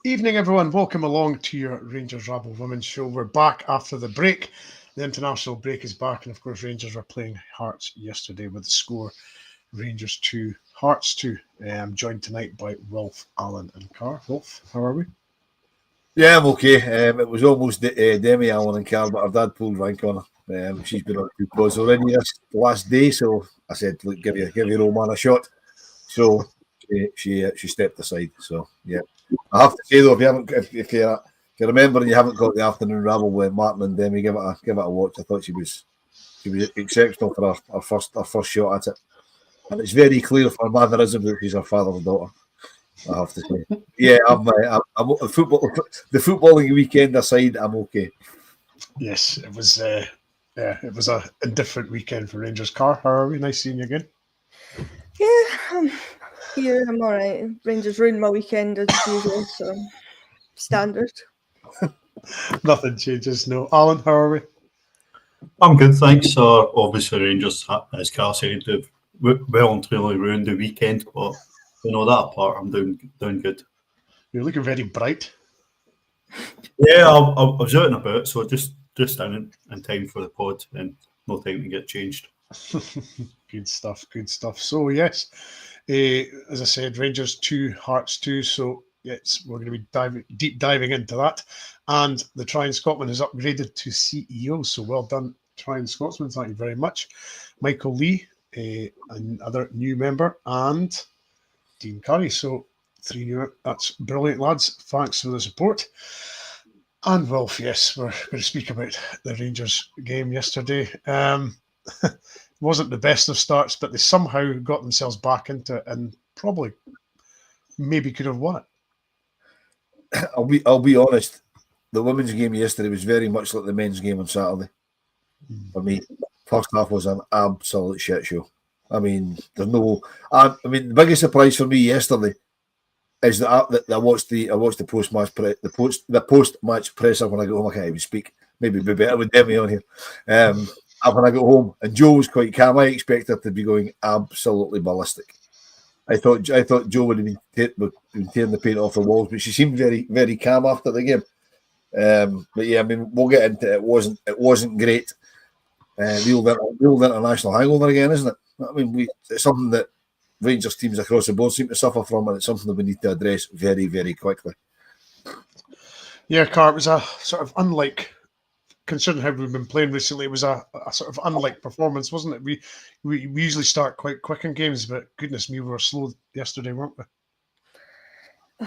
Evening, everyone. Welcome along to your Rangers Rabble Women's Show. We're back after the break. The international break is back, and of course, Rangers were playing Hearts yesterday with the score Rangers 2, Hearts 2. I'm joined tonight by Wilf, Alan, and Carr. Wilf, how are we? Yeah, I'm okay. It was almost Demi, Alan, and Carr, but her dad pulled rank on her. She's been on 2 pods already this last day, so I said, "Look, give your old man a shot." So she stepped aside. So yeah, I have to say though, if you remember and you haven't got the afternoon rabble with Martin and Demi, give it a watch. I thought she was exceptional for her first shot at it, and it's very clear for mannerism that she's her father's daughter. I have to say, yeah, I'm the footballing weekend aside, I'm okay. Yes, it was. It was a different weekend for Rangers. Carr, how are we? Nice seeing you again. Yeah, here I'm all right. Rangers ruined my weekend as usual, so standard. Nothing changes. No, Alan, how are we? I'm good, thanks. So obviously Rangers, as Carl said, they've well and truly ruined the weekend, but that apart, I'm doing good. You're looking very bright. Yeah, I was out and about, so just in time for the pod and no time to get changed. Good stuff. So yes, as I said, Rangers 2, Hearts 2. So yes, we're going to be deep diving into that. And the Trying Scotsman is upgraded to CEO. So well done, Trying Scotsman. Thank you very much. Michael Lee, another new member, and Dean Curry. So 3 new. That's brilliant, lads. Thanks for the support. And Wilf, yes, we're going to speak about the Rangers game yesterday. Wasn't the best of starts, but they somehow got themselves back into it and probably maybe could have won it. I'll be honest. The women's game yesterday was very much like the men's game on Saturday. For me, first half was an absolute shit show. I mean, there's no. I mean, the biggest surprise for me yesterday is that I watched the post match presser when I got home. I can't even speak. Maybe it'd be better with Demi on here. When I got home, and Joe was quite calm. I expected her to be going absolutely ballistic. I thought Joe would have been tearing the paint off the walls, but she seemed very, very calm after the game. But yeah, I mean, we'll get into it. It wasn't great. The old international hangover again, isn't it? I mean, it's something that Rangers teams across the board seem to suffer from, and it's something that we need to address very, very quickly. Yeah, Carr, it was a sort of unlike, considering how we've been playing recently, it was a sort of unlike performance, wasn't it? We usually start quite quick in games, but goodness me, we were slow yesterday, weren't we?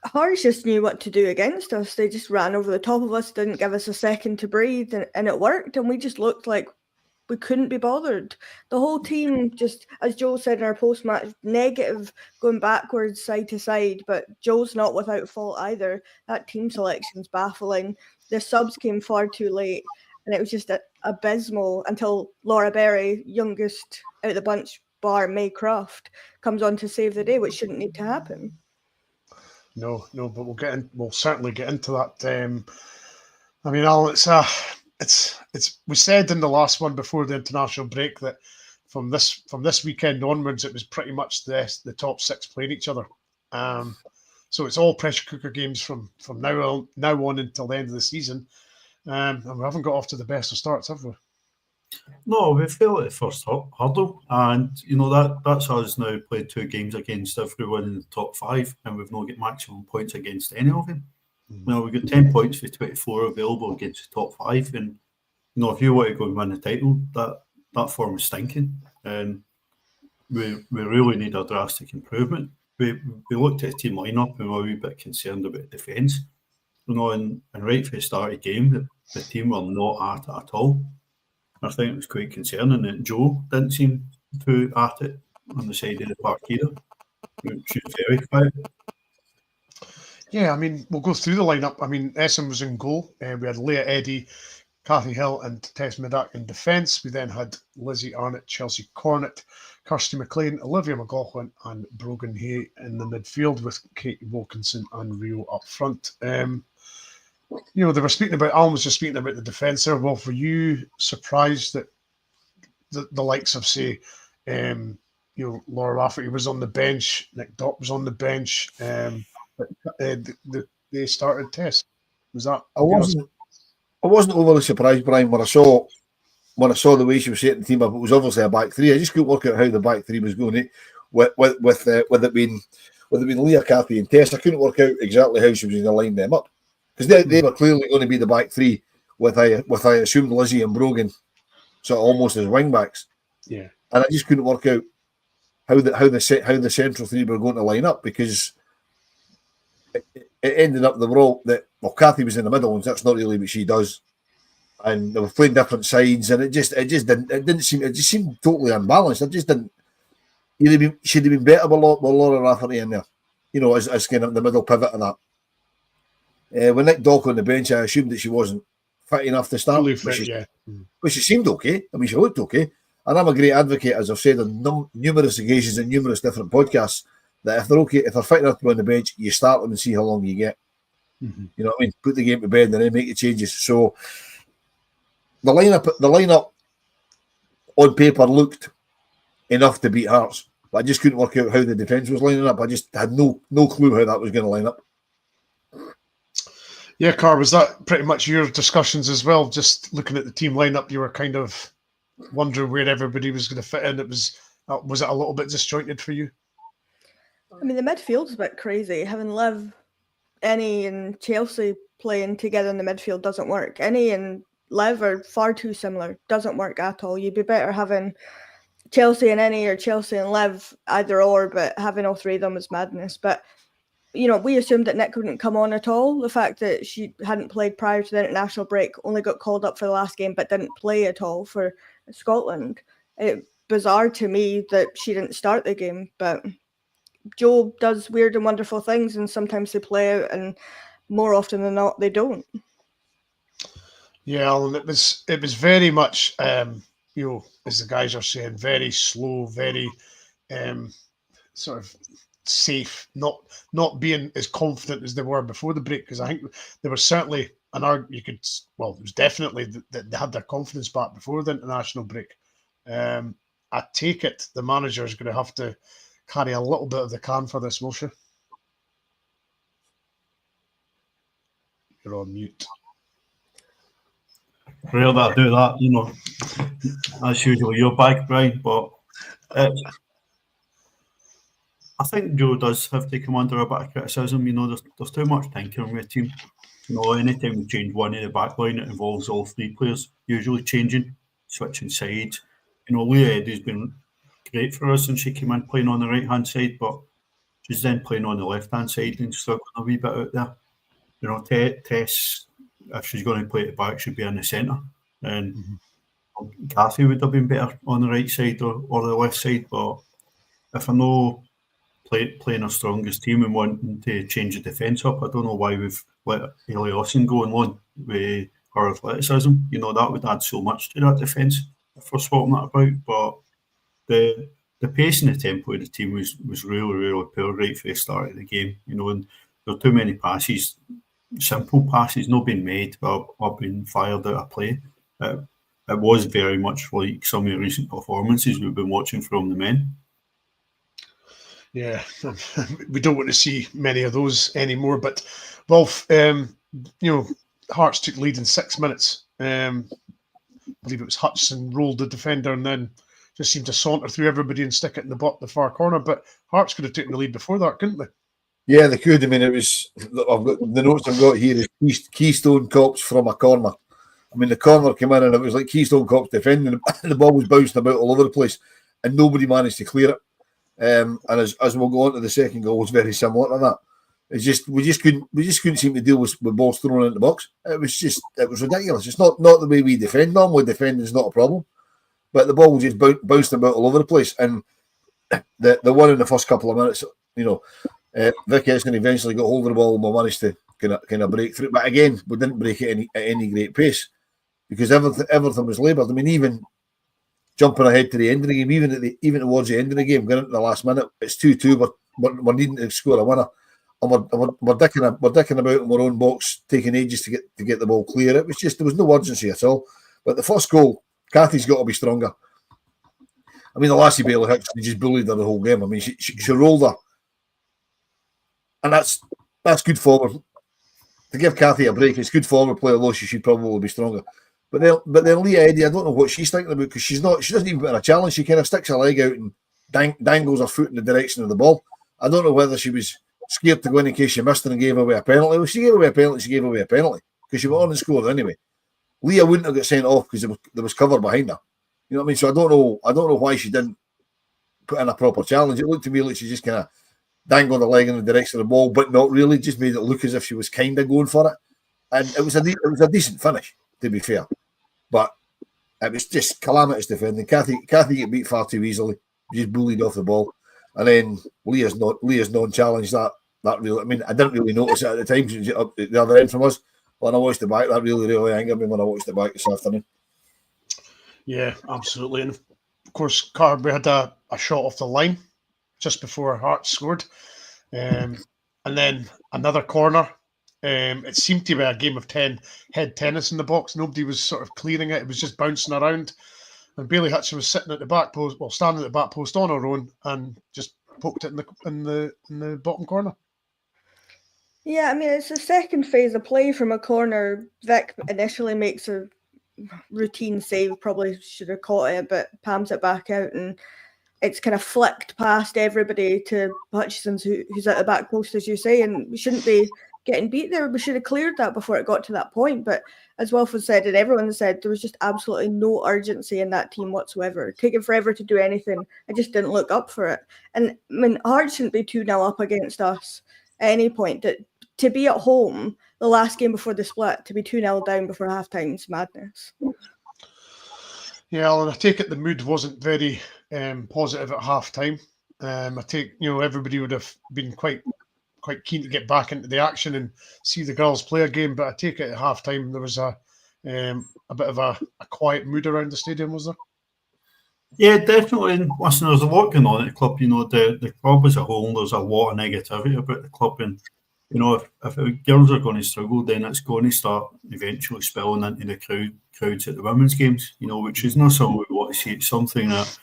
Hearts just knew what to do against us. They just ran over the top of us, didn't give us a second to breathe, and it worked, and we just looked like we couldn't be bothered. The whole team just, as Joe said in our post-match, negative, going backwards, side to side, but Joe's not without fault either. That team selection's baffling. The subs came far too late, and it was just abysmal until Laura Berry, youngest out of the bunch, bar May Croft, comes on to save the day, which shouldn't need to happen. No, but we'll certainly get into that. I mean, Alan, it's we said in the last one before the international break that from this weekend onwards, it was pretty much the top 6 playing each other. So it's all pressure cooker games from now on until the end of the season. And we haven't got off to the best of starts, have we? No, we failed at the first hurdle, and that's us now played 2 games against everyone in the top 5, and we've not got maximum points against any of them. We've got 10 points for 24 available against the top 5, and if you want to go and win the title, that form is stinking, and we really need a drastic improvement. We looked at the team lineup and we were a wee bit concerned about defence. And right from the start of the game, the team were not at it at all. I think it was quite concerning that Joe didn't seem too at it on the side of the park either. She was very quiet. Yeah, I mean, we'll go through the lineup. I mean, Essen was in goal. We had Leah Eddy, Kathy Hill and Tess Middock in defence. We then had Lizzie Arnott, Chelsea Cornett, Kirsty McLean, Olivia McLaughlin and Brogan Hay in the midfield with Katie Wilkinson and Rio up front. They were speaking about, Alan was just speaking about the defence there. Well, were you surprised that the likes of, say, Laura Rafferty was on the bench, Nick Dock was on the bench. They started Tess. Was that? I wasn't overly surprised, Brian, when I saw the way she was setting the team up. It was obviously a back three. I just couldn't work out how the back three was going. With it being Leah, Cathy, and Tess, I couldn't work out exactly how she was going to line them up, because they were clearly going to be the back three with I assumed Lizzie and Brogan sort of almost as wing backs. Yeah, and I just couldn't work out how the central three were going to line up, because it ended up Cathy was in the middle, and that's not really what she does. And they were playing different sides, and it just seemed totally unbalanced. I just didn't. Should have been better with Laura Rafferty in there, as kind of the middle pivot of that. With Nick Dock on the bench, I assumed that she wasn't fit enough to start. But she seemed okay. I mean, she looked okay. And I'm a great advocate, as I've said on numerous occasions and numerous different podcasts, that if they're okay, if they're fit enough to be on the bench, you start them and see how long you get. Mm-hmm. You know what I mean? Put the game to bed and then make the changes. So the lineup on paper looked enough to beat Hearts, but I just couldn't work out how the defence was lining up. I just had no clue how that was going to line up. Yeah, Carr, was that pretty much your discussions as well? Just looking at the team lineup, you were kind of wondering where everybody was going to fit in. Was it a little bit disjointed for you? I mean, the midfield's a bit crazy. Having Liv, Annie, and Chelsea playing together in the midfield doesn't work. Annie and Liv are far too similar. Doesn't work at all. You'd be better having Chelsea and Annie or Chelsea and Liv, either or, but having all three of them is madness. But we assumed that Nick wouldn't come on at all. The fact that she hadn't played prior to the international break, only got called up for the last game, but didn't play at all for Scotland. It's bizarre to me that she didn't start the game, but Jo does weird and wonderful things, and sometimes they play out, and more often than not, they don't. Yeah, and it was very much, as the guys are saying, very slow, very sort of safe, not being as confident as they were before the break, because I think they were certainly, it was definitely that they had their confidence back before the international break. I take it the manager is going to have to carry a little bit of the can for this, will she? You're on mute. Rare that I do that, That's usually your bag, Brian, but I think Jo does have to come under a bit of criticism. There's too much tinkering with the team. Anytime we change one in the back line, it involves all three players usually changing, switching sides. Leah Eddy's been great for us since she came in playing on the right-hand side, but she's then playing on the left-hand side and struggling a wee bit out there. Tess, if she's going to play it back, should be in the centre. And Cathy would have been better on the right side or the left side, but if I know playing our strongest team and wanting to change the defence up, I don't know why we've let Ellie Austin go on loan with her athleticism. That would add so much to that defence if we're swapping that about. But the pace and the tempo of the team was really, really poor right for the start of the game. And there were too many passes, simple passes, not being made, but being fired out of play. It was very much like some of the recent performances we've been watching from the men. Yeah, we don't want to see many of those anymore. But Wolf, Hearts took lead in 6 minutes. I believe it was Hutchison rolled the defender and then just seemed to saunter through everybody and stick it in the far corner. But Hearts could have taken the lead before that, couldn't they? Yeah, they could. I mean, it was. I've got the notes I've got here is Keystone Cops from a corner. I mean, the corner came in and it was like Keystone Cops defending. The ball was bouncing about all over the place, and nobody managed to clear it. And as we'll go on to the second goal, was very similar to that. It's just we just couldn't seem to deal with balls thrown into the box. It was ridiculous. It's not the way we defend. Normally, defending is not a problem, but the ball just bounced about all over the place. And the one in the first couple of minutes, Vic Eskin eventually got hold of the ball and we managed to kind of break through. But again, we didn't break it at any great pace because everything was laboured. I mean, even jumping ahead to the end of the game, even towards the end of the game, getting to the last minute, it's 2-2. We're needing to score a winner, and we're dicking about in our own box, taking ages to get the ball clear. It was just there was no urgency at all. But the first goal, Cathy's got to be stronger. I mean, the lassie barely hit, she just bullied her the whole game. I mean, she rolled her. And that's good forward. To give Kathy a break, it's good forward play, although she should probably be stronger. But then Leah Eddy, I don't know what she's thinking about, because she doesn't even put in a challenge. She kind of sticks her leg out and dangles her foot in the direction of the ball. I don't know whether she was scared to go in case she missed it and gave away a penalty. Well, she gave away a penalty, because she went on and scored anyway. Leah wouldn't have got sent off because there was cover behind her. You know what I mean? So I don't know why she didn't put in a proper challenge. It looked to me like she just kind of dangled her leg in the direction of the ball, but not really. Just made it look as if she was kind of going for it. And it was a decent finish, to be fair. But it was just calamitous defending. Kathy get beat far too easily. Just bullied off the ball. And then Leah's non-challenge that really. I mean, I didn't really notice it at the time. She was up the other end from us. When I watched it back, that really angered me when I watched it back this afternoon. Yeah, absolutely. And of course, Carberry had a shot off the line just before Hearts scored. And then another corner. It seemed to be a game of 10 head tennis in the box. Nobody was sort of clearing it. It was just bouncing around. And Bailey Hutchin was sitting at the back post, standing at the back post on her own, and just poked it in the bottom corner. Yeah, I mean, it's the second phase of play from a corner. Vic initially makes a routine save, probably should have caught it, but palms it back out, and it's kind of flicked past everybody to Hutchinson, who's at the back post, as you say, and we shouldn't be getting beat there. We should have cleared that before it got to that point. But as Wilfred said, and everyone said, there was just absolutely no urgency in that team whatsoever. Taking forever to do anything. I just didn't look up for it. And I mean, Hearts shouldn't be 2-0 up against us at any point. To be at home, the last game before the split, to be 2-0 down before halftime is madness. Yeah, Alan, I take it the mood wasn't very positive at halftime. I take, everybody would have been quite keen to get back into the action and see the girls play a game, but I take it at halftime there was a bit of a quiet mood around the stadium, was there? Yeah, definitely. And listen, there's a lot going on at the club. The club as a whole, there's a lot of negativity about the club, and if the girls are going to struggle, then it's going to start eventually spilling into the crowds at the women's games, which is not something we want to see. It's something that,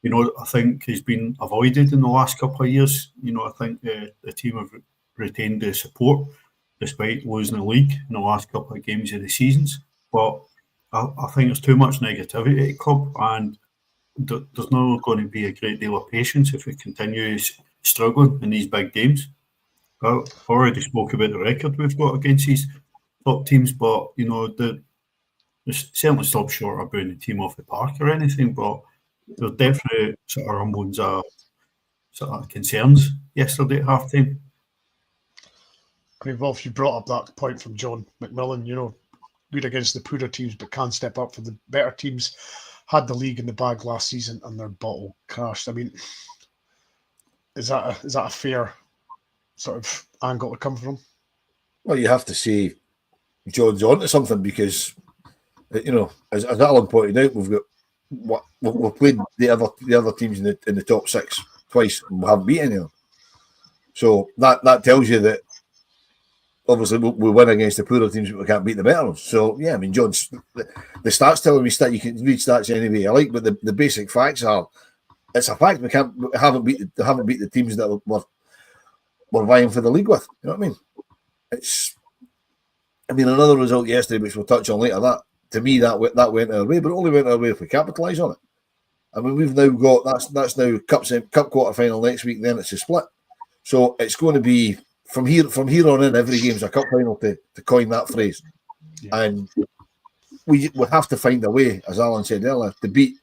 I think has been avoided in the last couple of years. I think the team have retained the support despite losing the league in the last couple of games of the seasons. But I think there's too much negativity at the club, and there's not going to be a great deal of patience if we continue struggling in these big games. I already spoke about the record we've got against these top teams, but they certainly stop short of bringing the team off the park or anything. But there definitely sort of rumblings of sort of concerns yesterday at half time. I mean, Wolf, you brought up that point from John McMillan, good against the poorer teams, but can step up for the better teams. Had the league in the bag last season and their bottle crashed. I mean, is that a fair sort of angle to come from? Well, you have to say John's onto something, because as Alan pointed out, we've played the other teams in the top six twice and we haven't beat any of them. So that tells you that obviously we win against the poorer teams, but we can't beat the better ones. So yeah, I mean, John's the stats telling me you can read stats any way you like, but the basic facts are it's a fact we haven't beat the teams that we're vying for the league with. You know what I mean? Another result yesterday, which we'll touch on later, that to me that went our way, but it only went our way if we capitalise on it. I mean, we've now got that's now cup quarter final next week. Then it's a split, so it's going to be from here on in. Every game's a cup final, to coin that phrase, and we have to find a way, as Alan said earlier, to beat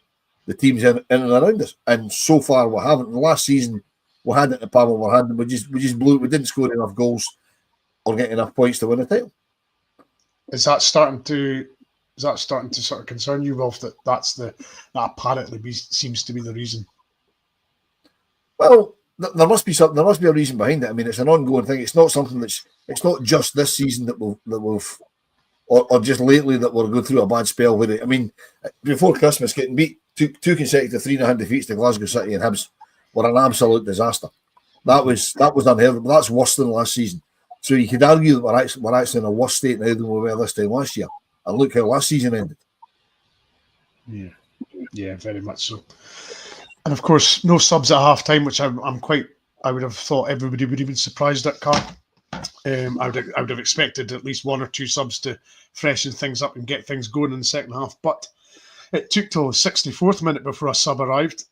the teams in and around us. And so far, we haven't. The last season, we had it in the palm of our hand, and we just blew it. We didn't score enough goals or get enough points to win the title. Is that starting to sort of concern you, Wolf? That apparently seems to be the reason. Well, there must be something. There must be a reason behind it. I mean, it's an ongoing thing. It's not something it's not just this season that we've or just lately that we're going through a bad spell with it. I mean, before Christmas, getting beat two consecutive 3-0 defeats to Glasgow City and Hibs were an absolute disaster. That was unheard of. That's worse than last season. So you could argue that we're actually in a worse state now than we were this time last year. And look how last season ended. Yeah, very much so. And of course, no subs at half time, which I would have thought everybody would have been surprised at, Carl. I would have expected at least 1 or 2 subs to freshen things up and get things going in the second half. But it took till the 64th minute before a sub arrived.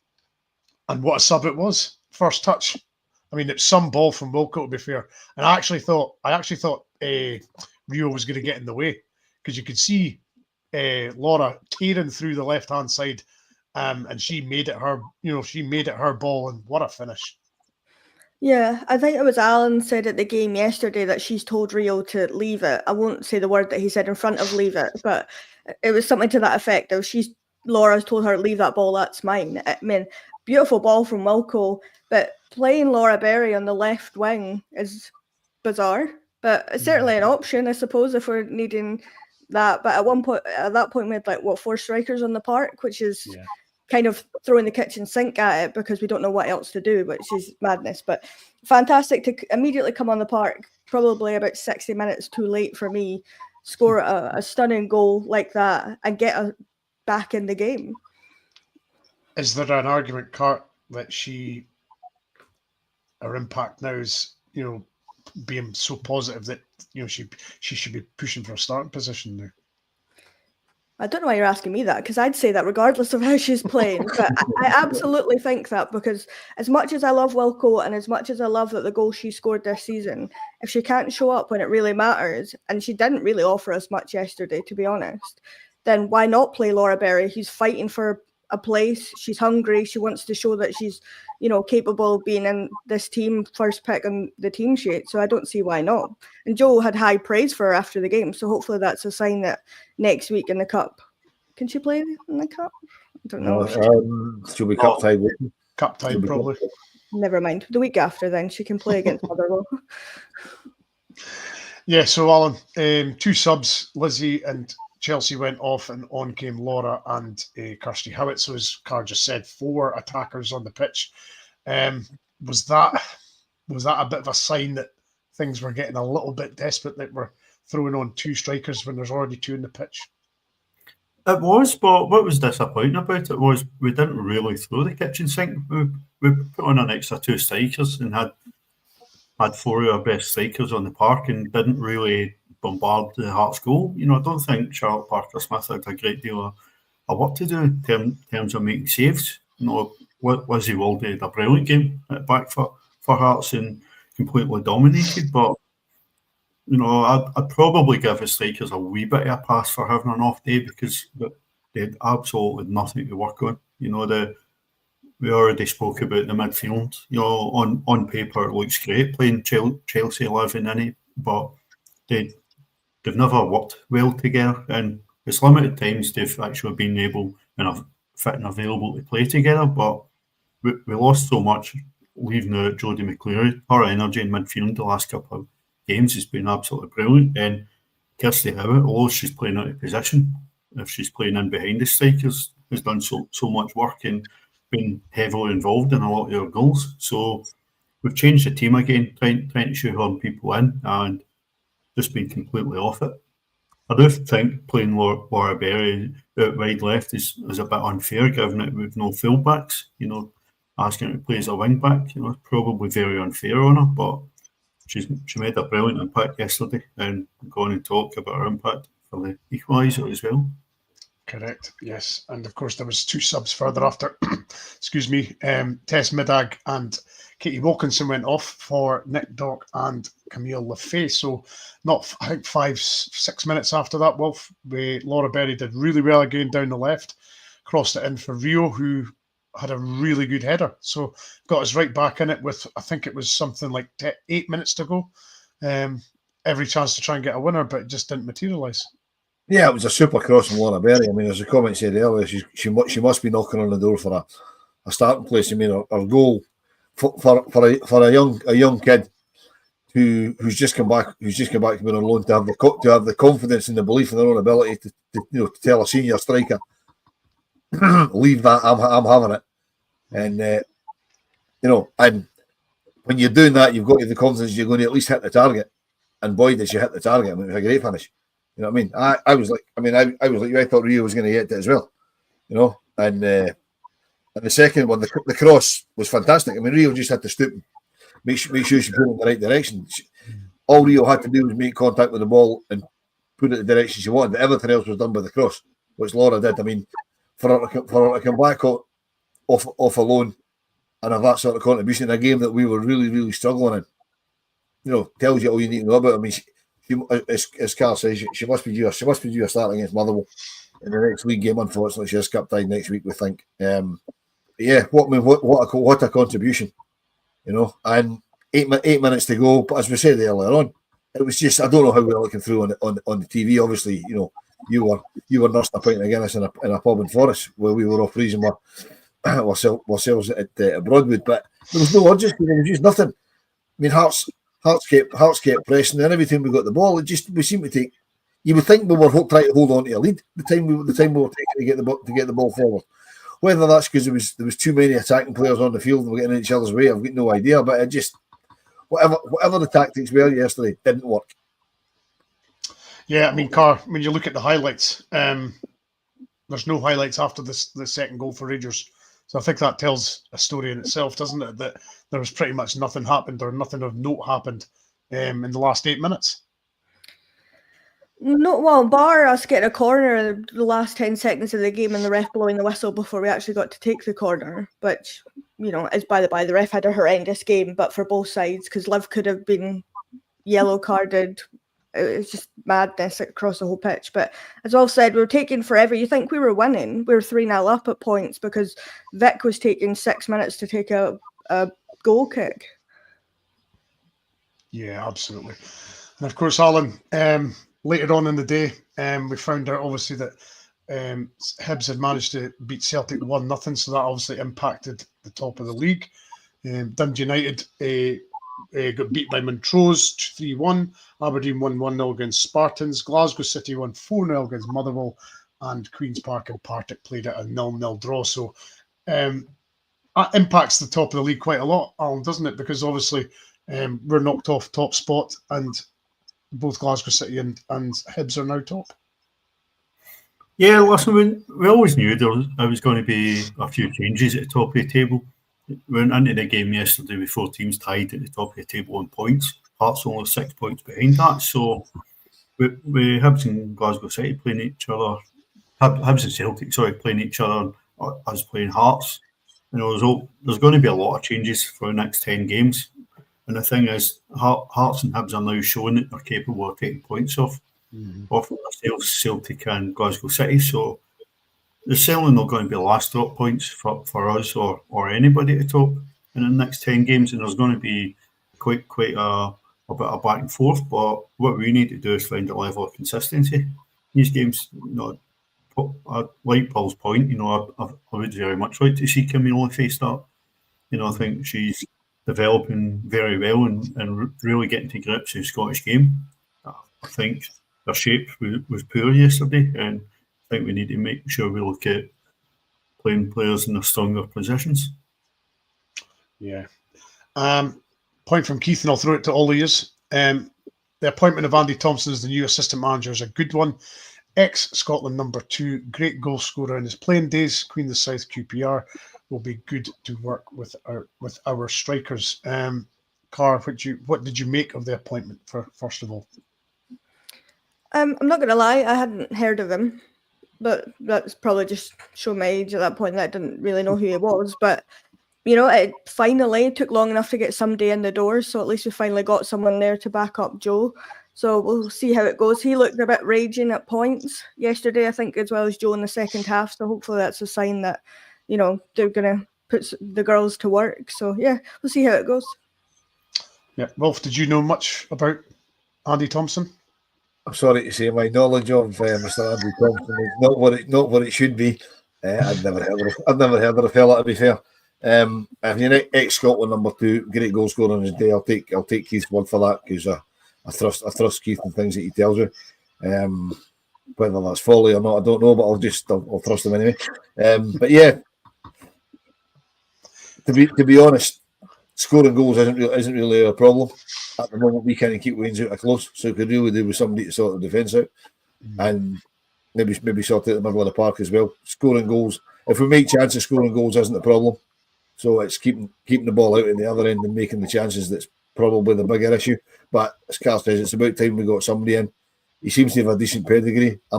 And what a sub it was. First touch. I mean, it's some ball from Wilco, to be fair. And I actually thought Rio was going to get in the way, because you could see Laura tearing through the left-hand side, and she made it her ball, and what a finish. Yeah, I think it was Alan said at the game yesterday that she's told Rio to leave it. I won't say the word that he said in front of leave it, but it was something to that effect. Laura's told her, leave that ball, that's mine. I mean, beautiful ball from Wilco, but playing Laura Berry on the left wing is bizarre, but it's certainly an option, I suppose, if we're needing that. But at that point we had 4 strikers on the park, which is kind of throwing the kitchen sink at it, because we don't know what else to do, which is madness. But fantastic to immediately come on the park, probably about 60 minutes too late for me, score a stunning goal like that and get us back in the game. Is there an argument, Cart, that her impact now is, being so positive that, she should be pushing for a starting position now? I don't know why you're asking me that, because I'd say that regardless of how she's playing. But I absolutely think that, because as much as I love Wilco and as much as I love that the goal she scored this season, if she can't show up when it really matters, and she didn't really offer us much yesterday, to be honest, then why not play Laura Berry, who's fighting for a place? She's hungry. She wants to show that she's, capable of being in this team, first pick on the team sheet. So I don't see why not. And Joe had high praise for her after the game. So hopefully that's a sign that next week in the cup, can she play in the cup? I don't know. She'll be cup time. Cup time, probably. Never mind. The week after, then she can play against Motherwell. Yeah. So Alan, 2 subs, Lizzie and Chelsea went off, and on came Laura and Kirsty Howitt. So as Carr just said, 4 attackers on the pitch. Was that a bit of a sign that things were getting a little bit desperate, that we're throwing on 2 strikers when there's already 2 in the pitch? It was, but what was disappointing about it was we didn't really throw the kitchen sink. We put on an extra 2 strikers and had 4 of our best strikers on the park and didn't really bombard the Hearts goal. I don't think Charlotte Parker-Smith had a great deal of work to do in terms of making saves. Lizzie Waldy had a brilliant game at back for Hearts and completely dominated, but I'd probably give the strikers a wee bit of a pass for having an off day, because they had absolutely nothing to work on. We already spoke about the midfield. On paper it looks great playing Chelsea 11 in it, but they've never worked well together, and it's limited times they've actually been able and fit and available to play together. But we lost so much leaving out Jodie McCleary. Her energy in midfield the last couple of games has been absolutely brilliant. And Kirsty Howitt, although she's playing out of position, if she's playing in behind the strikers, has done so much work and been heavily involved in a lot of our goals. So we've changed the team again, trying to shoehorn people in and just been completely off it. I do think playing Laura Berry out wide left is a bit unfair, given that we've no fullbacks. Asking her to play as a wing back, it's probably very unfair on her. But she made a brilliant impact yesterday, and go on and talk about her impact for the equaliser as well. Correct, yes. And of course there was 2 subs further after. Excuse me. Tess Middag and Katie Wilkinson went off for Nick Dock and Camille Lefay. So not, I think, 5-6 minutes after that, Laura Berry did really well again down the left, crossed it in for Rio, who had a really good header. So got us right back in it with, I think it was something like 8 minutes to go. Every chance to try and get a winner, but it just didn't materialise. Yeah, it was a super cross from Laura Berry. I mean, as the comment said earlier, she must be knocking on the door for a starting place. I mean, her goal for a young kid who's just come back to being on loan, to have the confidence and the belief in their own ability to tell a senior striker, leave that, I'm having it. And and when you're doing that, you've got to have the confidence you're going to at least hit the target. And boy, did she hit the target! I mean, it was a great finish. You know what I mean? I was like you. I thought Rio was going to get it as well. And And the second one, the cross was fantastic. I mean, Rio just had to stoop, make sure she put it in the right direction. All Rio had to do was make contact with the ball and put it in the direction she wanted. Everything else was done by the cross, which Laura did. I mean, for her to come back off alone and have that sort of contribution in a game that we were really, really struggling in, you know, tells you all you need to know about. I mean, as Carl says, she must be due a start against Motherwell in the next league game. Unfortunately, she has cup tied next week, we think. Yeah, what a contribution, you know. And 8 minutes to go, but as we said earlier on, it was just, I don't know how we were looking through on the TV. Obviously, you know, you were nursing a pint of Guinness in a pub in Forest where we were off freezing ourselves at Broadwood, but there was no urgency. There was just nothing. I mean, Hearts kept pressing, and every time we got the ball, we seemed to take. You would think we were trying to hold on to a lead the time we were taking to get the ball forward. Whether that's because there was too many attacking players on the field and we're getting in each other's way, I've got no idea. But it just whatever the tactics were yesterday didn't work. Yeah, I mean, Carr, when you look at the highlights, there's no highlights after the second goal for Rangers. So I think that tells a story in itself, doesn't it? That there was pretty much nothing happened or nothing of note happened in the last 8 minutes. No, well, bar us getting a corner in the last 10 seconds of the game and the ref blowing the whistle before we actually got to take the corner, which, you know, is by the by, the ref had a horrendous game, but for both sides, because Liv could have been yellow carded. It was just madness across the whole pitch. But as well said, we were taking forever. You think we were winning. We were 3-0 up at points because Vic was taking 6 minutes to take a goal kick. Yeah, absolutely. And of course, Alan, later on in the day, we found out obviously that Hibs had managed to beat Celtic 1-0, so that obviously impacted the top of the league. Dundee United got beat by Montrose 3-1. Aberdeen won 1-0 against Spartans. Glasgow City won 4-0 against Motherwell. And Queen's Park and Partick played at a 0-0 draw. So that impacts the top of the league quite a lot, Alan, doesn't it? Because obviously we're knocked off top spot and both Glasgow City and Hibs are now top. Yeah, listen, we always knew there was going to be a few changes at the top of the table. We went into the game yesterday with 4 teams tied at the top of the table on points. Hearts only 6 points behind that. So with Hibs and Glasgow City playing each other, Hibs and Celtic, playing each other, us playing Hearts, you know, there's going to be a lot of changes for the next 10 games. And the thing is, Hearts and Hibs are now showing that they're capable of taking points off ourselves, Celtic and Glasgow City. So there's certainly not going to be last drop points for us or anybody at the top in the next 10 games. And there's going to be quite a bit of back and forth. But what we need to do is find a level of consistency. These games, you know, like Paul's point, you know, I would very much like to see Kimmy Oliphant start. You know, I think she's developing very well and really getting to grips with the Scottish game. I think their shape was poor yesterday, and I think we need to make sure we look at playing players in their stronger positions. Yeah. Point from Keith, and I'll throw it to all of you. The appointment of Andy Thompson as the new assistant manager is a good one. Ex-Scotland number 2, great goal scorer in his playing days. Queen of the South QPR will be good to work with our strikers. Cara, what did you make of the appointment first of all? I'm not going to lie, I hadn't heard of him, but that's probably just showing my age at that point that I didn't really know who he was. But, you know, it finally took long enough to get somebody in the door, so at least we finally got someone there to back up Joe. So we'll see how it goes. He looked a bit raging at points yesterday, I think, as well as Joe in the second half. So hopefully that's a sign that, you know, they're going to put the girls to work. So, yeah, we'll see how it goes. Yeah. Wolf, did you know much about Andy Thompson? I'm sorry to say, my knowledge of Mr. Andy Thompson is not what it should be. I've never heard of a fella, to be fair. If you're ex-Scotland number 2, great goal scorer in his day, I'll take Keith's word for that, because I trust Keith and things that he tells you. Whether that's folly or not, I don't know, but I'll trust him anyway. But yeah, to be honest, scoring goals isn't really a problem at the moment. We kind of keep Wayne's out of close, so we could really do with somebody to sort the defence out and maybe sort out the middle of the park as well. Scoring goals if we make chances, scoring goals isn't the problem. So it's keeping the ball out at the other end and making the chances that's probably the bigger issue. But as Carl says, it's about time we got somebody in. He seems to have a decent pedigree. I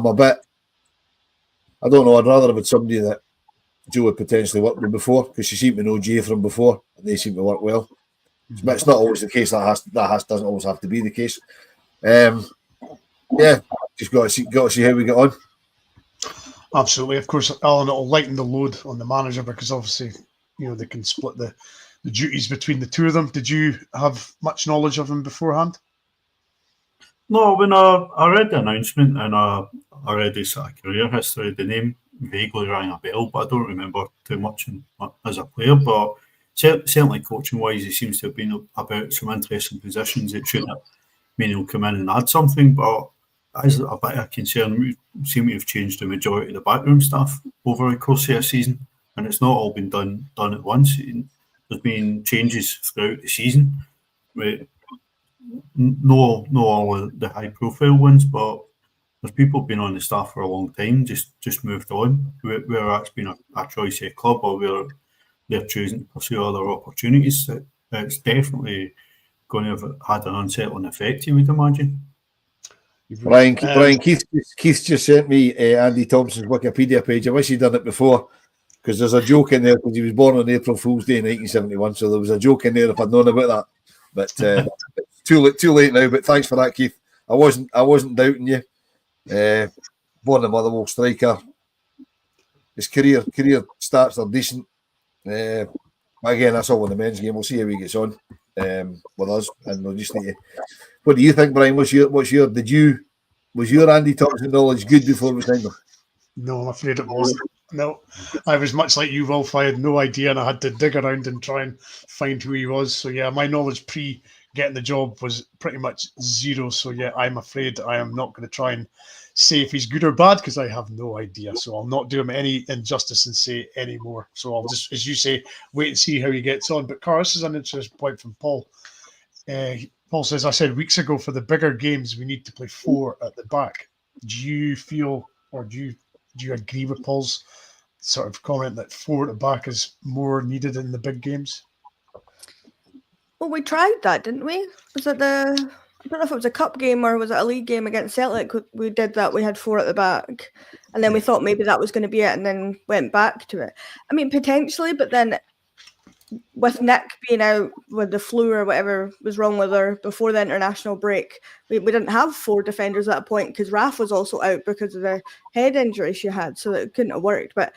don't know, I'd rather have had somebody that Joe would potentially worked with before, because she seemed to know Jay from before, and they seem to work well. But it's not always the case. Doesn't always have to be the case. Just got to see how we get on. Absolutely. Of course, Alan, it'll lighten the load on the manager, because obviously, they can split the duties between the two of them. Did you have much knowledge of him beforehand? No, when I read the announcement and I read his career history, the name vaguely rang a bell, but I don't remember too much as a player. But certainly coaching-wise, he seems to have been about some interesting positions. It shouldn't mean he'll come in and add something, but as a bit of concern, we seem to have changed the majority of the backroom staff over the course of a season, and it's not all been done at once. There's been changes throughout the season. No all of the high-profile ones, but there's people been on the staff for a long time, just moved on, where that's been a choice of a club, or where they're choosing to pursue other opportunities. It's definitely going to have had an unsettling effect, you would imagine. Brian, Keith just sent me Andy Thompson's Wikipedia page. I wish he'd done it before, because there's a joke in there, because he was born on April Fool's Day in 1971, so there was a joke in there if I'd known about that. But too late now. But thanks for that, Keith. I wasn't doubting you. Born a Motherwell striker. His career starts are decent. Again, that's all in the men's game. We'll see how he gets on with us, and we'll just need to. What do you think, Brian? Was your Andy Thompson knowledge good before we signed him? No, I'm afraid it wasn't. No, I was much like you, Wolf. I had no idea, and I had to dig around and try and find who he was. So yeah, my knowledge pre getting the job was pretty much zero. So yeah, I'm afraid I am not going to try and say if he's good or bad, because I have no idea. So I'll not do him any injustice and say any more. So I'll just, as you say, wait and see how he gets on. But Carl, this is an interesting point from Paul. Paul says, I said weeks ago, for the bigger games, we need to play 4 at the back. Do you feel, or do you agree with Paul's sort of comment that 4 at the back is more needed in the big games? Well, we tried that, didn't we? Was it I don't know if it was a cup game or was it a league game against Celtic? We did that. We had 4 at the back, and then we thought maybe that was going to be it, and then went back to it. I mean, potentially, but then with Nick being out with the flu or whatever was wrong with her before the international break, we didn't have 4 defenders at that point, because Raf was also out because of the head injury she had, so it couldn't have worked. But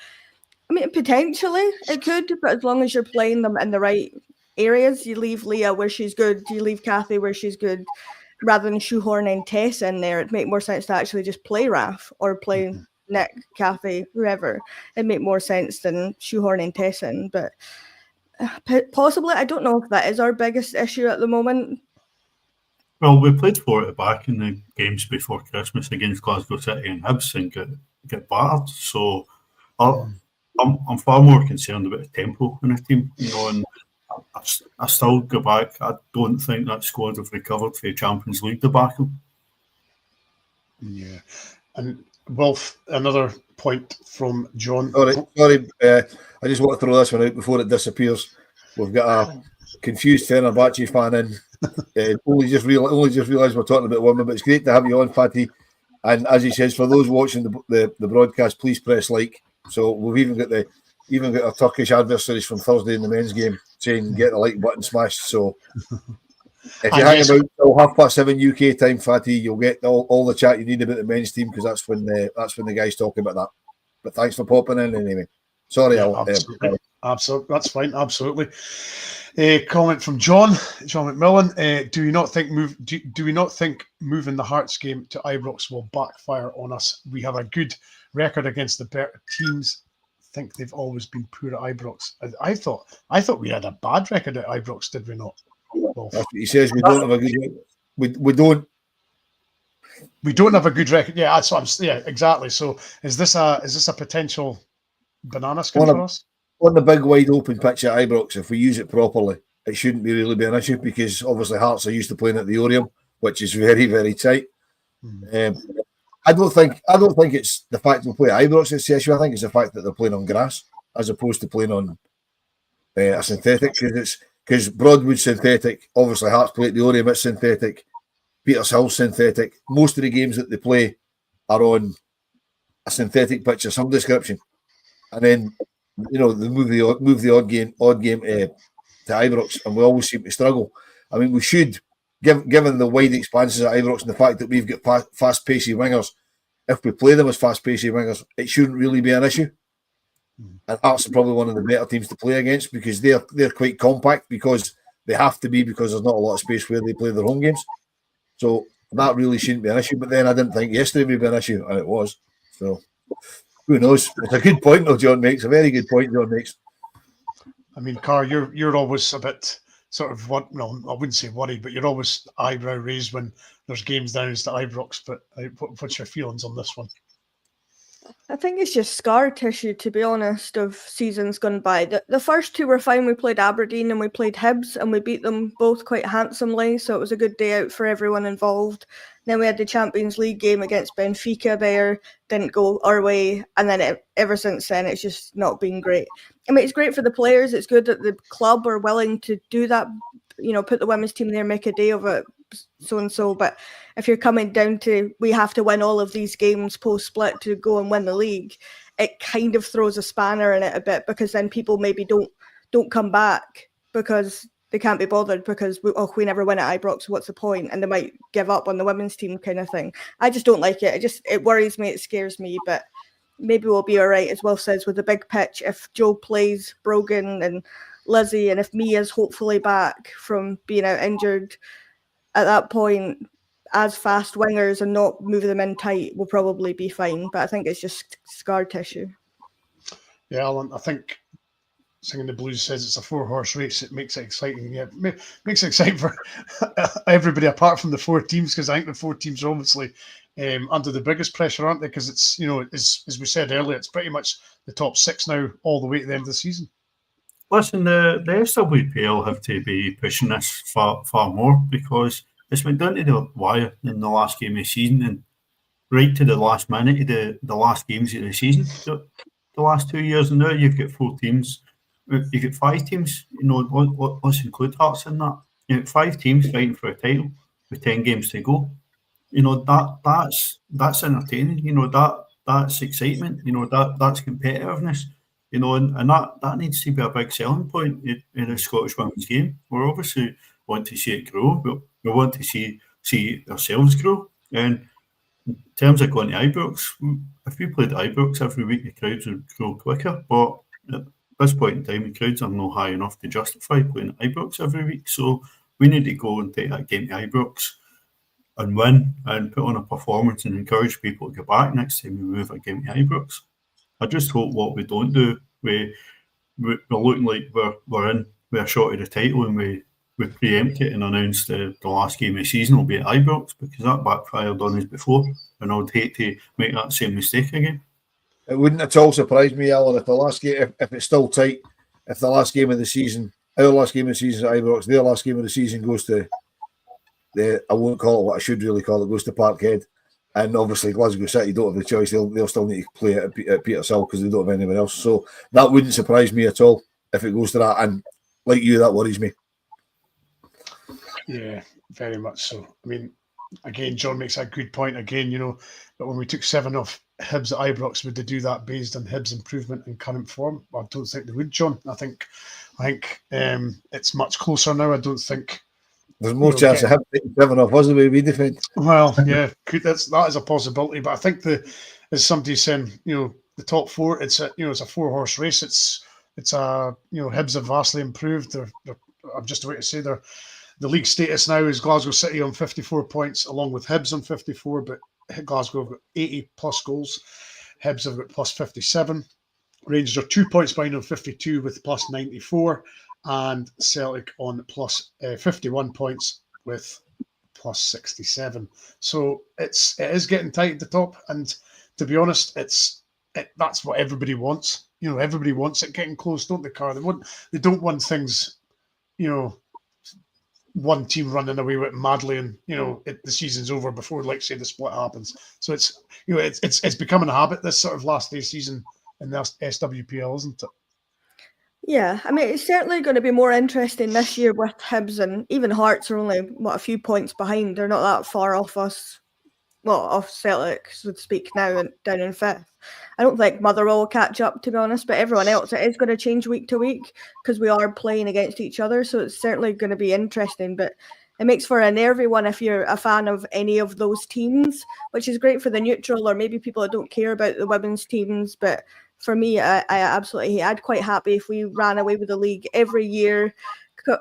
I mean, potentially it could, but as long as you're playing them in the right areas, you leave Leah where she's good, you leave Kathy where she's good, rather than shoehorning Tess in there. It'd make more sense to actually just play Raf or play Nick, Kathy, whoever. It'd make more sense than shoehorning Tess in. But possibly, I don't know if that is our biggest issue at the moment. Well, we played 4 at the back in the games before Christmas against Glasgow City and Hibs and get battered. So I'm far more concerned about the tempo in the team, and I still go back. I don't think that squad have recovered for the Champions League debacle. Yeah, and Wolf, another point from John. Sorry. I just want to throw this one out before it disappears. We've got a confused Fenerbahce fan in. Only just realised we're talking about women, but it's great to have you on, Fatty. And as he says, for those watching the broadcast, please press like. So we've even got our Turkish adversaries from Thursday in the men's game saying get the like button smashed. So if you hang about till 7:30 UK time, Fatty, you'll get all the chat you need about the men's team, because that's when the guys talking about that. But thanks for popping in anyway. Sorry, absolutely. That's fine. Absolutely. Comment from John McMillan. Do we not think moving the Hearts game to Ibrox will backfire on us? We have a good record against the better teams. Think they've always been poor at Ibrox. I thought we had a bad record at Ibrox, did we not? Well, that's what he says. We don't have a good record. We don't have a good record. Yeah, that's what I'm saying. Yeah, exactly. So is this a potential banana skin for us? On the big wide open pitch at Ibrox, if we use it properly, it shouldn't really be an issue, because obviously Hearts are used to playing at the Oriam, which is very, very tight. I don't think it's the fact they'll play at Ibrox that's the issue. I think it's the fact that they're playing on grass as opposed to playing on a synthetic. Because Broadwood synthetic, obviously Hearts play at the Oriam, it's synthetic, Petershill synthetic. Most of the games that they play are on a synthetic pitch of some description, and then they move the odd game to Ibrox, and we always seem to struggle. I mean, we should, given the wide expanses at Ibrox and the fact that we've got fast-pacey wingers, if we play them as fast-pacey wingers, it shouldn't really be an issue. And Hearts are probably one of the better teams to play against because they're quite compact because they have to be because there's not a lot of space where they play their home games. So that really shouldn't be an issue. But then I didn't think yesterday would be an issue, and it was. So who knows? It's a good point, though, John makes. A very good point, John makes. I mean, Carr, you're always a bit sort of I wouldn't say worried, but you're always eyebrow raised when there's games down to Ibrox. But what's your feelings on this one? I think it's just scar tissue, to be honest, of seasons gone by. The first two were fine. We played Aberdeen and we played Hibs, and we beat them both quite handsomely, so it was a good day out for everyone involved. Then we had the Champions League game against Benfica there, didn't go our way, and then ever since then it's just not been great. I mean, it's great for the players. It's good that the club are willing to do that, put the women's team there, make a day of it, so-and-so, but if you're coming down to we have to win all of these games post-split to go and win the league, it kind of throws a spanner in it a bit, because then people maybe don't come back because they can't be bothered because we never win at Ibrox, so what's the point? And they might give up on the women's team kind of thing. I just don't like it. It worries me, it scares me, but maybe we'll be all right, as Will says, with the big pitch. If Joe plays, Brogan and Lizzie, and if Mia's hopefully back from being out injured, at that point, as fast wingers and not moving them in tight, will probably be fine. But I think it's just scar tissue. Yeah, Alan, I think Singing the Blues says it's a 4-horse race. It makes it exciting. Yeah, makes it exciting for everybody apart from the 4 teams, because I think the 4 teams are obviously under the biggest pressure, aren't they? Because it's, as we said earlier, it's pretty much the top 6 now all the way to the end of the season. Listen, the SWPL have to be pushing this far more, because it's went down to the wire in the last game of the season and right to the last minute of the last games of the season. The last 2 years, and now you've got 4 teams. You've got 5 teams. Let's include Hearts in that. You've got 5 teams fighting for a title with 10 games to go. That's entertaining. That's excitement. That's competitiveness. And that needs to be a big selling point in the Scottish women's game. We obviously want to see it grow, but we want to see ourselves grow. And in terms of going to Ibrox, if we played Ibrox every week, the crowds would grow quicker. But at this point in time, the crowds are not high enough to justify playing at Ibrox every week. So we need to go and take that game to Ibrox and win and put on a performance and encourage people to get back next time we move a game to Ibrox. I just hope what we don't do, we're looking like we're short of the title, and we preempt it and announce the last game of the season will be at Ibrox, because that backfired on us before, and I would hate to make that same mistake again. It wouldn't at all surprise me, Alan, if the last game, if it's still tight, if the last game of the season, our last game of the season at Ibrox, their last game of the season goes to I won't call it what I should really call it, goes to Parkhead. And obviously Glasgow City don't have the choice. They'll still need to play at Petershill because they don't have anyone else. So that wouldn't surprise me at all if it goes to that. And like you, that worries me. Yeah, very much so. I mean, again, John makes a good point again, but when we took 7 off Hibs at Ibrox, would they do that based on Hibs' improvement in current form? I don't think they would, John. I think it's much closer now. I don't think there's more chance of him taking 7 off us the way we defend. Well, yeah, that is a possibility. But I think as somebody's saying, the top 4, it's a 4-horse race. It's Hibs have vastly improved. I'm just about to say the league status now is Glasgow City on 54 points, along with Hibs on 54. But Glasgow have got 80 plus goals. Hibs have got plus 57. Rangers are 2 points behind on 52 with plus 94. And Celtic on plus 51 points with plus 67. So it is getting tight at the top. And to be honest, that's what everybody wants. Everybody wants it getting close, don't they, Carl? They don't want things, one team running away with it madly, and the season's over before, like say, the split happens. So it's it's becoming a habit, this sort of last day season in the SWPL, isn't it? Yeah, I mean, it's certainly going to be more interesting this year with Hibs, and even Hearts are only a few points behind. They're not that far off us. Well, off Celtic, so to speak, now and down in 5th. I don't think Motherwell will catch up, to be honest, but everyone else, it is going to change week to week because we are playing against each other, so it's certainly going to be interesting, but it makes for a nervy one if you're a fan of any of those teams, which is great for the neutral or maybe people that don't care about the women's teams, but for me, I absolutely, I'd quite happy if we ran away with the league every year,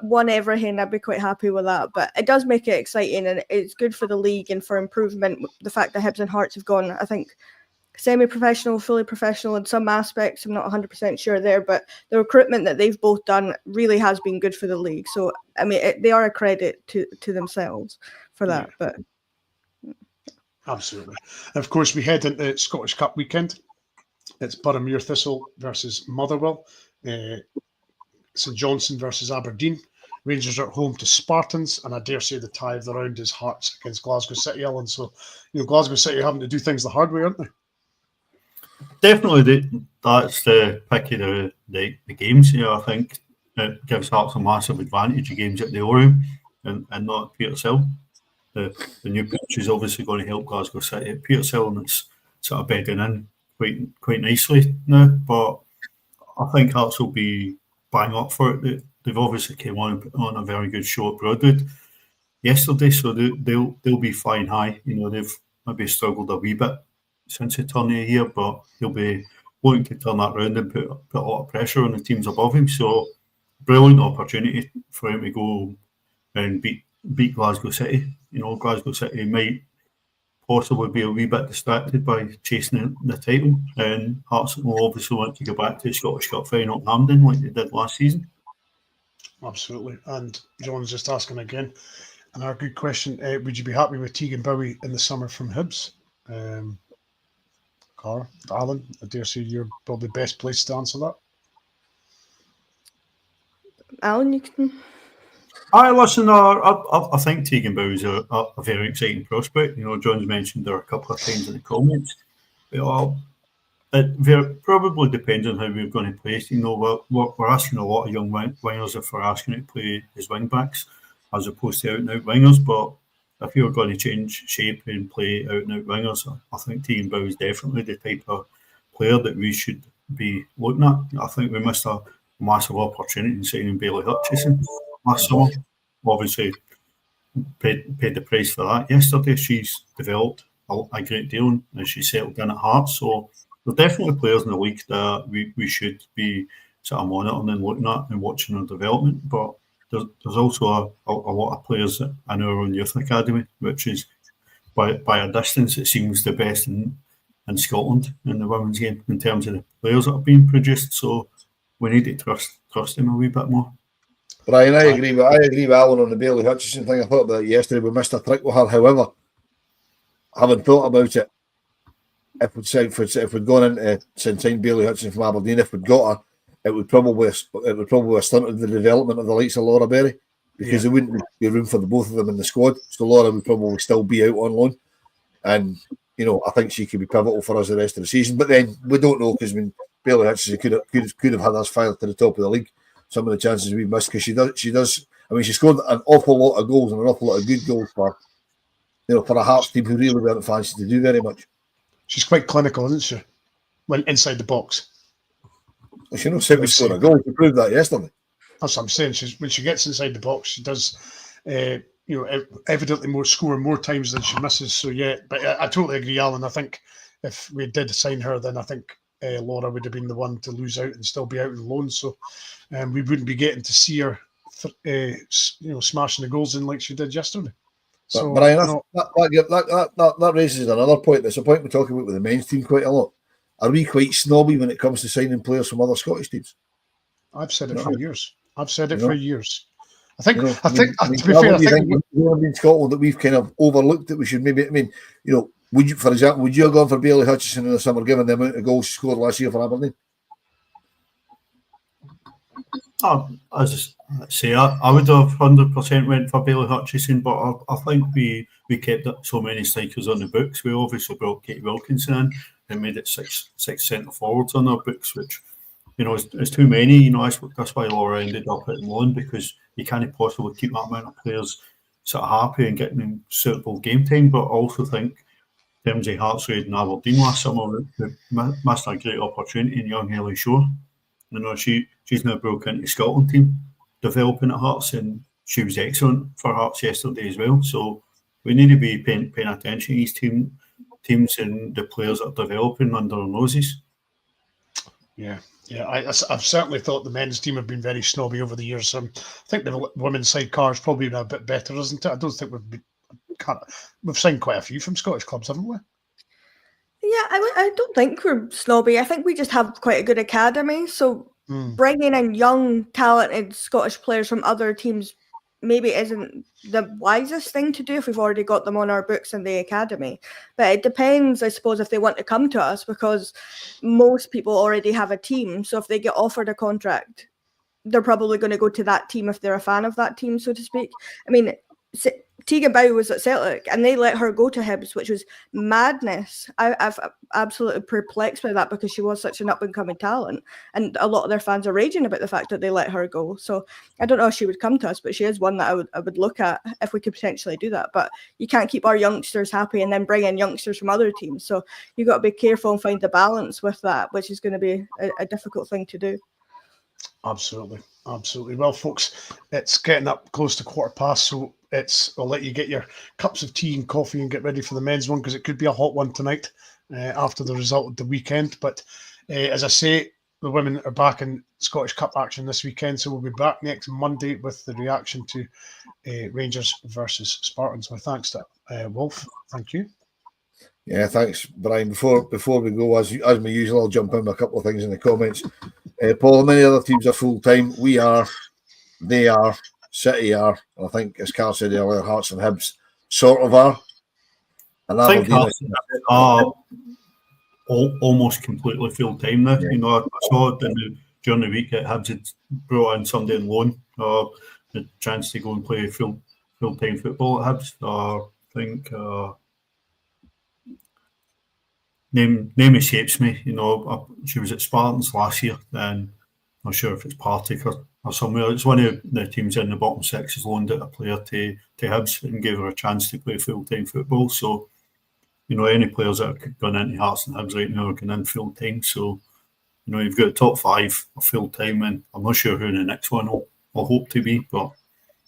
won everything. I'd be quite happy with that, but it does make it exciting and it's good for the league and for improvement. The fact that Hibs and Hearts have gone, I think, semi-professional, fully professional in some aspects. I'm not 100% sure there, but the recruitment that they've both done really has been good for the league. So, I mean, they are a credit to themselves for that. But absolutely. And of course, we head into Scottish Cup weekend. It's Boroughmuir Thistle versus Motherwell. St Johnstone versus Aberdeen. Rangers are at home to Spartans, and I dare say the tie of the round is Hearts against Glasgow City, Ellen. So, Glasgow City are having to do things the hard way, aren't they? Definitely, that's the pick of the games. I think it gives Hearts a massive advantage of games at the Oriam and not at Petershill. The new pitch is obviously going to help Glasgow City at Petershill, and it's sort of bedding in quite nicely now. But I think Hearts will be bang up for it. They've obviously came on a very good show at Broadwood yesterday, so they'll be flying high. They've maybe struggled a wee bit since the turn of the year, but he'll be wanting to turn that round and put a lot of pressure on the teams above him. So brilliant opportunity for him to go and beat Glasgow City. Glasgow City might possibly be a wee bit distracted by chasing the title, and Hearts will obviously want to go back to the Scottish Cup final at Hampden like they did last season. Absolutely. And John's just asking again, another good question. Would you be happy with Tegan Bowie in the summer from Hibs? Cara, Alan, I dare say you're probably best placed to answer that. Alan, you can... Listen, I think Tegan Bowes is a very exciting prospect. John's mentioned her a couple of times in the comments. It probably depends on how we're going to play. We're asking a lot of young wingers if we're asking it to play as wing backs as opposed to out-and-out wingers. But if you're going to change shape and play out-and-out wingers, I think Tegan Bowes is definitely the type of player that we should be looking at. I think we missed a massive opportunity in signing Bailey Hutchison last summer. Obviously, paid the price for that yesterday. She's developed a great deal and she's settled in at Hearts. So there's definitely players in the league that we should be sort of monitoring and looking at and watching their development. But there's also a lot of players in our own youth academy, which is by a distance, it seems the best in Scotland in the women's game in terms of the players that are being produced. So we need to trust them a wee bit more. Brian, I agree with Alan on the Bailey Hutchison thing. I thought about it yesterday. We missed a trick with her. However, having thought about it, if we'd gone into signed Bailey Hutchison from Aberdeen, if we'd got her, it would probably have stunted the development of the likes of Laura Berry, because there wouldn't be room for the both of them in the squad. So Laura would probably still be out on loan, and I think she could be pivotal for us the rest of the season. But then we don't know, because Bailey Hutchison could have had us fired to the top of the league. Some of the chances we've missed, because she does. I mean, she scored an awful lot of goals and an awful lot of good goals for a Hearts team who really weren't fancy to do very much. She's quite clinical, isn't she? When inside the box. Well, she knows how to score a goal. She proved that yesterday. That's what I'm saying. When she gets inside the box, she does, evidently score more times than she misses. So yeah, but I totally agree, Alan. I think if we did sign her, then I think Laura would have been the one to lose out and still be out on loan. So we wouldn't be getting to see her, smashing the goals in like she did yesterday. So, Brian, that raises another point. That's a point we're talking about with the men's team quite a lot. Are we quite snobby when it comes to signing players from other Scottish teams? I've said it for years. For years. I think. To be fair, I think in Scotland that we've kind of overlooked that we should maybe. I mean, would you, for example, would you have gone for Bailey Hutchison in the summer, given the amount of goals she scored last year for Aberdeen? say I would have 100% went for Bailey Hutchison, but I think we kept so many strikers on the books. We obviously brought Katie Wilkinson in and made it six centre forwards on our books, which is too many. That's why Laura ended up at loan, because you can't possibly keep that amount of players sort of happy and getting them suitable game time. But I also think in terms of Hearts Raid and Aberdeen last summer, we missed a great opportunity in young Ellie Shore. She's now broke into the Scotland team, developing at Hearts, and she was excellent for Hearts yesterday as well. So we need to be paying attention to these teams and the players that are developing under our noses. Yeah, I've certainly thought the men's team have been very snobby over the years. I think the women's sidecar has probably been a bit better, isn't it? I don't think we've signed quite a few from Scottish clubs, haven't we? Yeah, I don't think we're snobby. I think we just have quite a good academy. So bringing in young, talented Scottish players from other teams maybe isn't the wisest thing to do if we've already got them on our books in the academy. But it depends, I suppose, if they want to come to us, because most people already have a team. So if they get offered a contract, they're probably going to go to that team if they're a fan of that team, so to speak. I mean, Tegan Bow was at Celtic and they let her go to Hibs, which was madness. I've absolutely perplexed by that, because she was such an up-and-coming talent, and a lot of their fans are raging about the fact that they let her go. So I don't know if she would come to us, but she is one that I would look at if we could potentially do that. But you can't keep our youngsters happy and then bring in youngsters from other teams. So you've got to be careful and find the balance with that, which is going to be a difficult thing to do. Absolutely. Well, folks, it's getting up close to 1:15, so I'll let you get your cups of tea and coffee and get ready for the men's one, because it could be a hot one tonight after the result of the weekend. But as I say, the women are back in Scottish Cup action this weekend, so we'll be back next Monday with the reaction to Rangers versus Spartans. My thanks to Wolf. Thank you. Yeah, thanks, Brian. Before we go, as my usual, I'll jump in with a couple of things in the comments. Paul, many other teams are full-time. We are, they are, City are, and I think, as Carl said earlier, Hearts and Hibs sort of are. And I think Hearts are almost completely full-time now. Yeah. I saw it during the week that Hibs had brought in somebody on loan, the chance to go and play full-time football at Hibs. I think... Name escapes me. She was at Spartans last year, and I'm not sure if it's Partick or somewhere. It's one of the teams in the bottom six has loaned out a player to Hibs and gave her a chance to play full-time football. So, any players that have gone into Hearts and Hibs right now are going in full-time. So, you've got the top five are full-time, and I'm not sure who the next one will hope to be. But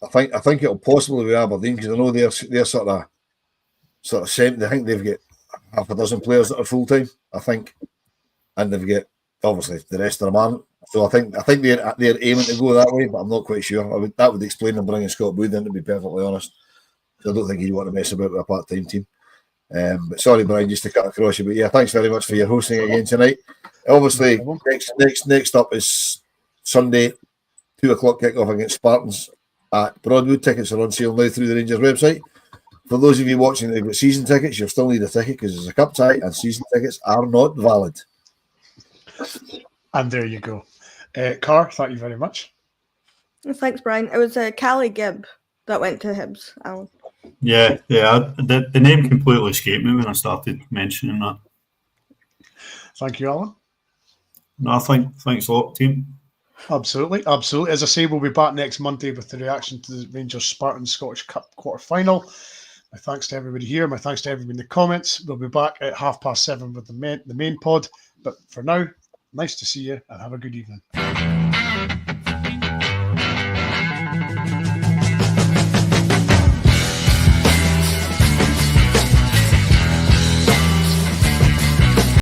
I think it'll possibly be Aberdeen, because I know they're sort of same. I think they've got half a dozen players that are full time, I think, and they've got obviously the rest of them aren't. So I think they're aiming to go that way, but I'm not quite sure. That would explain them bringing Scott Booth in, to be perfectly honest. So I don't think you want to mess about with a part-time team. But sorry, Brian, just to cut across you. But yeah, thanks very much for your hosting again tonight. Obviously, next up is Sunday, 2:00 kickoff against Spartans at Broadwood. Tickets are on sale now through the Rangers website. For those of you watching that have got season tickets, you'll still need a ticket, because there's a cup tie and season tickets are not valid. And there you go. Car, thank you very much. Thanks, Brian. It was Callie Gibb that went to Hibs, Alan. Yeah. The name completely escaped me when I started mentioning that. Thank you, Alan. No, thanks a lot, team. Absolutely. As I say, we'll be back next Monday with the reaction to the Rangers Spartans Scottish Cup quarter-final. My thanks to everybody here. My thanks to everybody in the comments. We'll be back at 7:30 with the main pod. But for now, nice to see you and have a good evening.